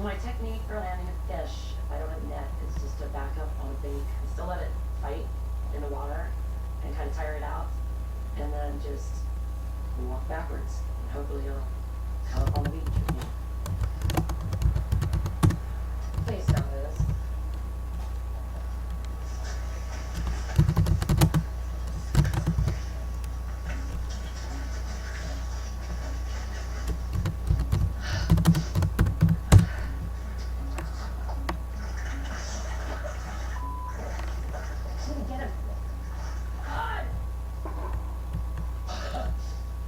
My technique for landing a fish, if I don't have net, is just to back up on a bait and still let it fight in the water and kind of tire it out, and then just walk backwards, and hopefully it'll come up on the beach with me. Please don't do this.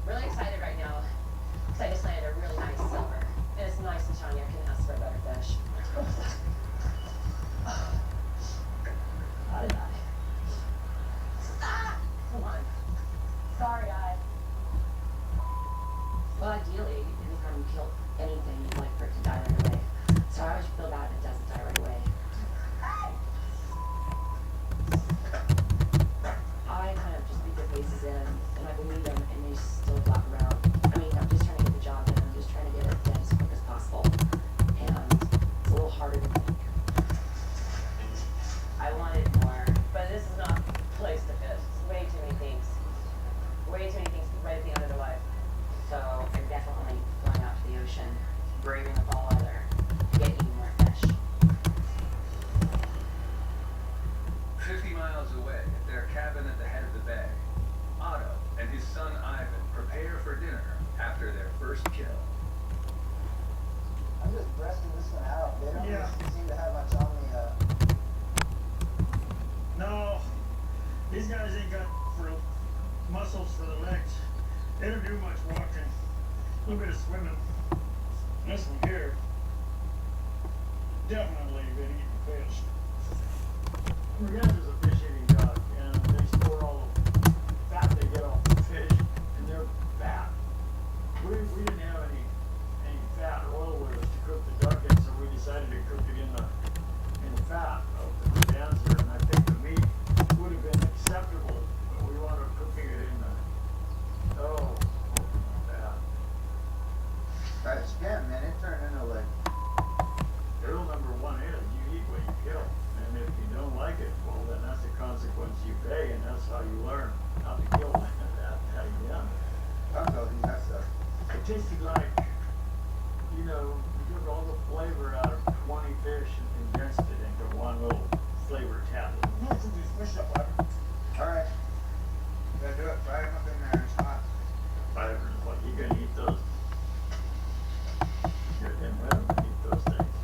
Really excited right now because I just landed a really nice silver. And it's nice and shiny. I couldn't ask for a better fish. How did I? Stop! Come on. Sorry, guys. Well, ideally, anytime you kill anything, you'd like for it to die right away. So I always feel bad if it doesn't die right away. I kind of just beat their faces in, and I believe them, and they still flap around. I mean, I'm just trying to get the job done. I'm just trying to get it done as quick as possible. And it's a little harder to think. I wanted more, but this is not the place to fish. It's way too many things. Way too many things right at the end of their life. So I'm definitely going out to the ocean, braving the fall weather, to get even more fish. 50 miles away, at their cabin at the head of the bay, Otto and his son Ivan prepare for dinner after their first kill. I'm just breasting this one out. They don't seem to have much on the, No, these guys ain't got muscles for the legs. They don't do much walking. A little bit of swimming. This one here, definitely been eating fish. Regardless is a fish eating dog, and they store all the fat they get off the fish, and they're fat. We didn't have any fat or oil with us to cook the duck in, so we decided to cook it in the fat of the dancer, and I think the meat would have been acceptable, but we wound up cooking it in the fat. try to skim, man. It turned into like, Rule number one is you eat what you kill, and if you don't like it, well then that's the consequence you pay, and that's how you learn how to kill that again. I'm talking that stuff. It tasted like, you took all the flavor out of 20 fish and condensed it into one little flavor tablet. Alright. Gotta do it. Fry them up in there. It's hot. Flavor, like you gonna eat those? You're in heaven to eat those things.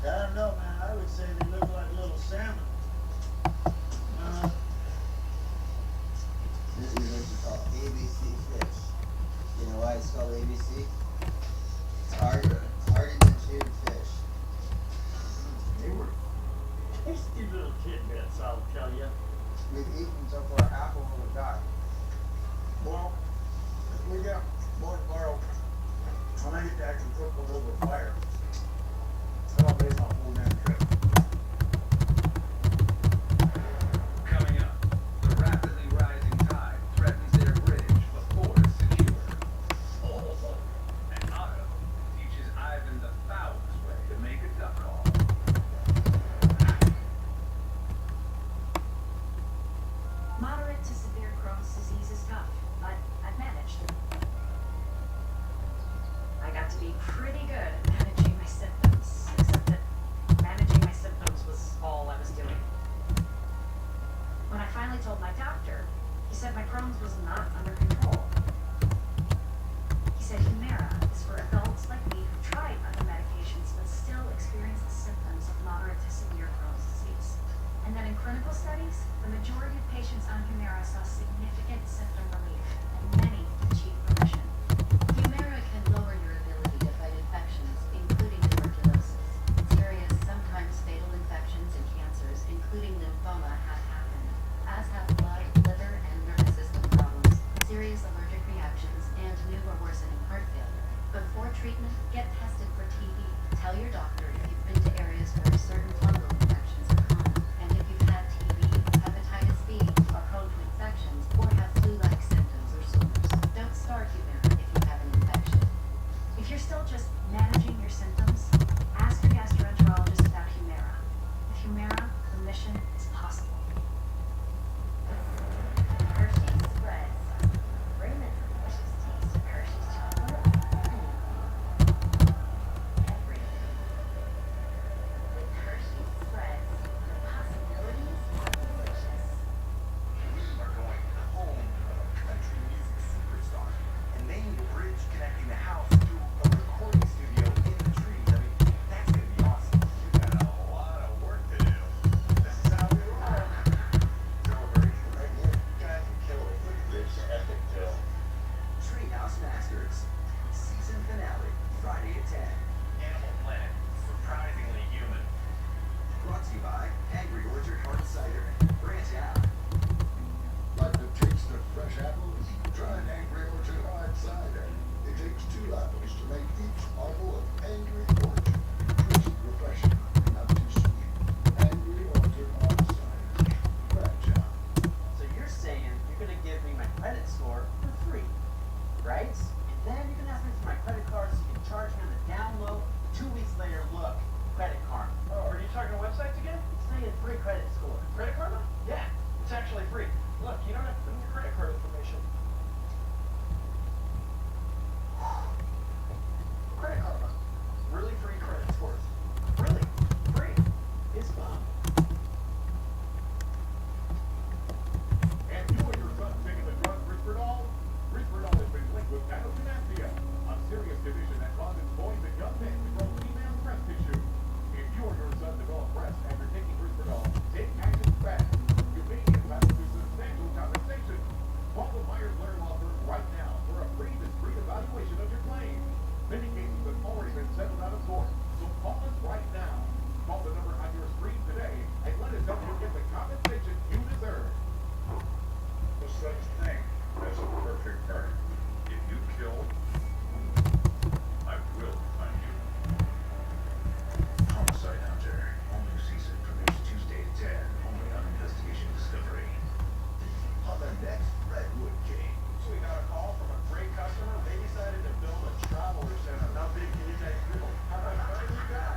I don't know, man. I would say they look like little salmon. This is what you call ABC fish. You know why it's called ABC? It's artisan chewed fish. They were tasty little tidbits, I'll tell you. We've eaten so far half of what we got. Well, if we got more tomorrow, when I get to actually cook one over fire, then I'll base my whole damn trip. Coming up, the rapidly rising tide threatens their bridge before it's secure. And Otto teaches Ivan the foulest way to make a duck call. Moderate to severe Crohn's disease is tough, but I've managed. I got to be pretty good at managing my symptoms, except that managing my symptoms was all I was doing. When I finally told my doctor, he said my Crohn's was not under control. He said Humira is for adults like me who tried other medications but still experience the symptoms of moderate to severe Crohn's disease. And that in clinical studies, the majority of patients on Humira saw significant symptom relief, and many achieved remission. Humira can lower your ability to fight infections, including tuberculosis. Serious, sometimes fatal infections and cancers, including lymphoma, have happened, as have blood, liver, and nervous system problems, serious allergic reactions, and new or worsening heart failure. Before treatment, get tested for TB. Tell your doctor if you've been to areas where certain fungal infections are common, and if you've had TB, hepatitis B, are prone to infections, or have flu-like symptoms or sores. Don't start Humira if you have an infection. If you're still just managing your symptoms, Ask your gastroenterologist about Humira. With Humira, remission is possible. Hershey's spreads. Bring the delicious taste of Hershey's chocolate everything. With Hershey's spreads, the possibilities are delicious. We are going home of a country music superstar and named a bridge connecting the house to a recording studio in the trees. I mean, that's gonna be awesome. We got a lot of work to do. This is how we roll. Celebration right here. Guys can kill it with Bridge Epic Kill. Treehouse Masters. Season finale. Friday at 10. Animal Planet. Surprisingly human. Brought to you by Angry Orchard Hard Cider. Branch out. Like the taste of fresh apples, try an Angry Orchard hard cider. It takes 2 apples to make each bottle of Angry Orchard. Crisp, refreshing, not too sweet. Angry Orchard hard cider. Branch out. So you're saying you're gonna give me my credit score for free, right? And then you're gonna ask me for my credit card so you can charge me on the down low. 2 weeks later, look, credit card. Oh, are you talking websites again? It's saying free credit score. Credit Karma? Yeah, it's actually free. Look, you don't have to put in your credit card information. Credit Karma. Really free credit scores. Really free. It's bomb. And you and your son taking the drug Risperdal? Risperdal has been linked with nanosynaphia, a serious condition that causes boys and young men to grow female breast tissue. If you or your son develop breasts after taking Risperdal, take action fast. You may be entitled to substantial compensation. Call the Myers-Learn Law Firm right now for a free discreet evaluation of your claim. Many cases have already been settled out of court, so call us right now. Call the number on your screen today and let us help you get the compensation you deserve. No such thing as a perfect murder. If you kill, I will find you. Homicide Hunter. All new season premieres Tuesday at 10. Only on Investigation Discovery. On the next Redwood game. So we got a call from a great customer. They decided to build a traveler center. How big can you take people? How about you got?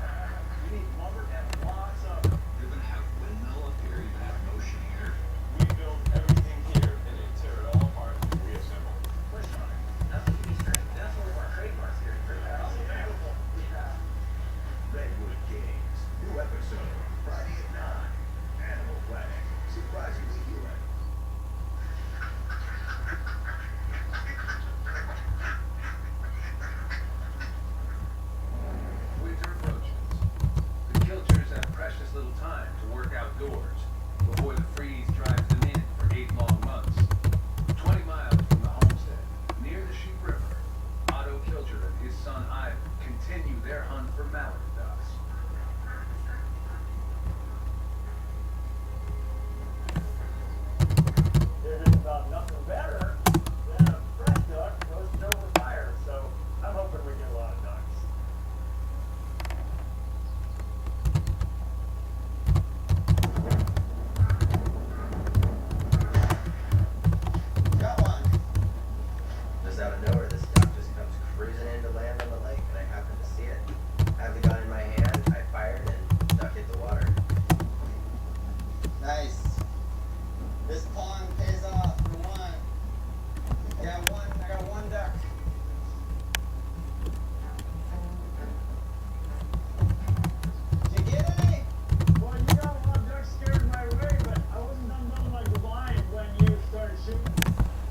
We need lumber and lots of it. You're gonna have windmill up here. You're gonna have motion here. We build everything here and then tear it all apart and reassemble. Push on it. Nothing can be strange. That's one of our trademarks here. Redwood Games. New episode. Friday at 9. Animal Planet. Surprisingly human. Winter approaches. The Kilchers have precious little time to work outdoors before the freeze drives them in for 8 long months. 20 miles from the homestead, near the Sheep River, Otto Kilcher and his son Ivan continue their hunt for mallard ducks. There's about nothing better than a fresh duck roasted over fire, so I'm hoping we get a lot of ducks. Got one. Just out of nowhere, this duck just comes cruising in to land on the lake, and I happened to see it. I have the gun in my hand, I fired, and duck hit the water. Nice. This pond pays off for one. I got one duck. Did you get any? Well, you got a lot of ducks scared my way, but I wasn't done nothing like the blind when you started shooting.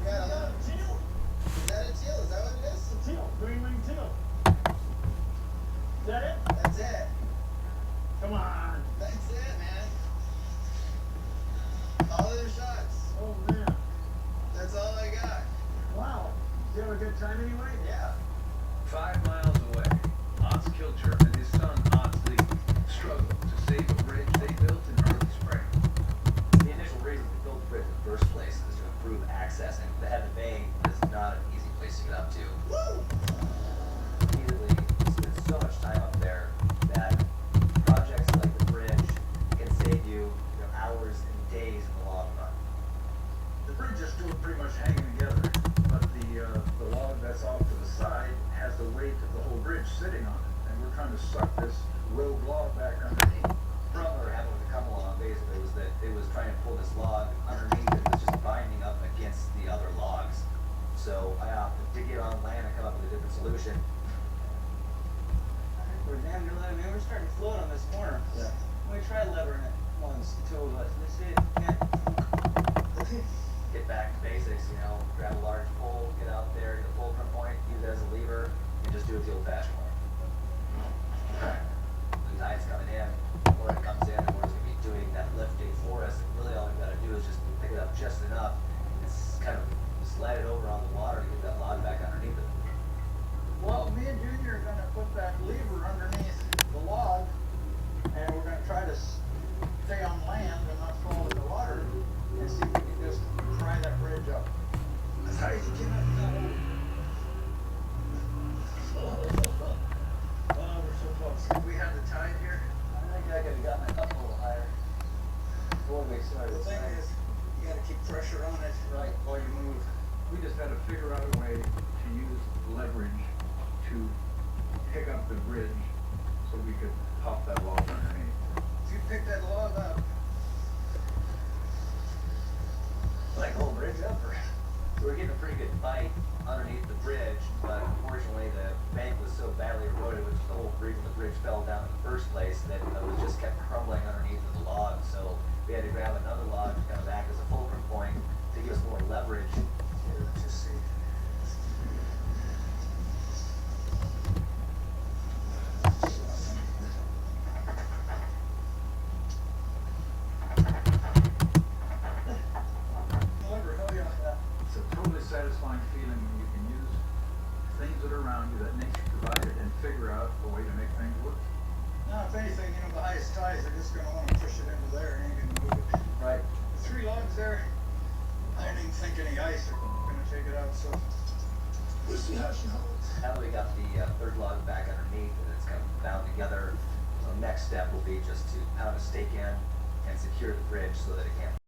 You got a You got little. a teal. Is that a teal? Is that what it is? It's a teal, green-winged teal. Is that it? That's it. Come on. That's it, man. All other shots. Oh, man. That's all I got. Wow. Did you have a good time anyway? Yeah. 5 miles away, Otz Kilcher and his son Otz Lee struggle to save a bridge they built in early spring. The initial reason we built the bridge in the first place is to improve access, and the head of the bay is not an easy place to get up to. Repeatedly, we spend so much time up there that projects like the bridge can save you, hours and days in the long run. The bridge is still pretty much hanging together, but the log that's off to the side has the weight of the whole bridge sitting on it, and we're trying to suck this rogue log back underneath. Problem we were having with the come along basically was that it was trying to pull this log underneath it, was just binding up against the other logs. So I opted to get on land and come up with a different solution. We're damn near letting, man, we're starting to float on this corner. Yeah. We tried levering it once, the two of us, they said, can't. Get back to basics, you know, grab a large pole, get out there, get a fulcrum point, use it as a lever, and just do it the old fashioned way. The tide's coming in, or it comes in, and we're just gonna be doing that lifting for us, and really all we gotta do is just pick it up just enough, and kind of slide it over on the water to get that log back underneath it. Well, me and Junior are gonna put that lever underneath the log, and we're gonna try to stay on land and not fall in the water, and see if we can just pry that bridge up. As hard as you can up that hole. Oh, we're so close. If we had the tide here, I think I could've gotten it up a little higher before we started. the thing is, you gotta keep pressure on it Right. while you move. We just had to figure out a way to use leverage to pick up the bridge so we could pop that log underneath. If you pick that log up, Like the whole bridge up, or? So we're getting a pretty good bite underneath the bridge, but unfortunately the bank was so badly eroded, which is the whole reason the bridge fell down in the first place, that it was just kept crumbling underneath of the log. So we had to grab another log to kind of act as a fulcrum point to give us more leverage. here, let's just see. However, hell yeah. It's a totally satisfying feeling when you can use things that are around you that nature provided and figure out a way to make things work. Now, if anything, you know, the highest tides are just gonna wanna push it into there and ain't gonna move it. Right. The 3 logs there, I didn't even think any ice are gonna take it out, so. We'll see how she holds. Now that we got the third log back underneath and it's kind of bound together, the next step will be just to pound a stake in and secure the bridge so that it can't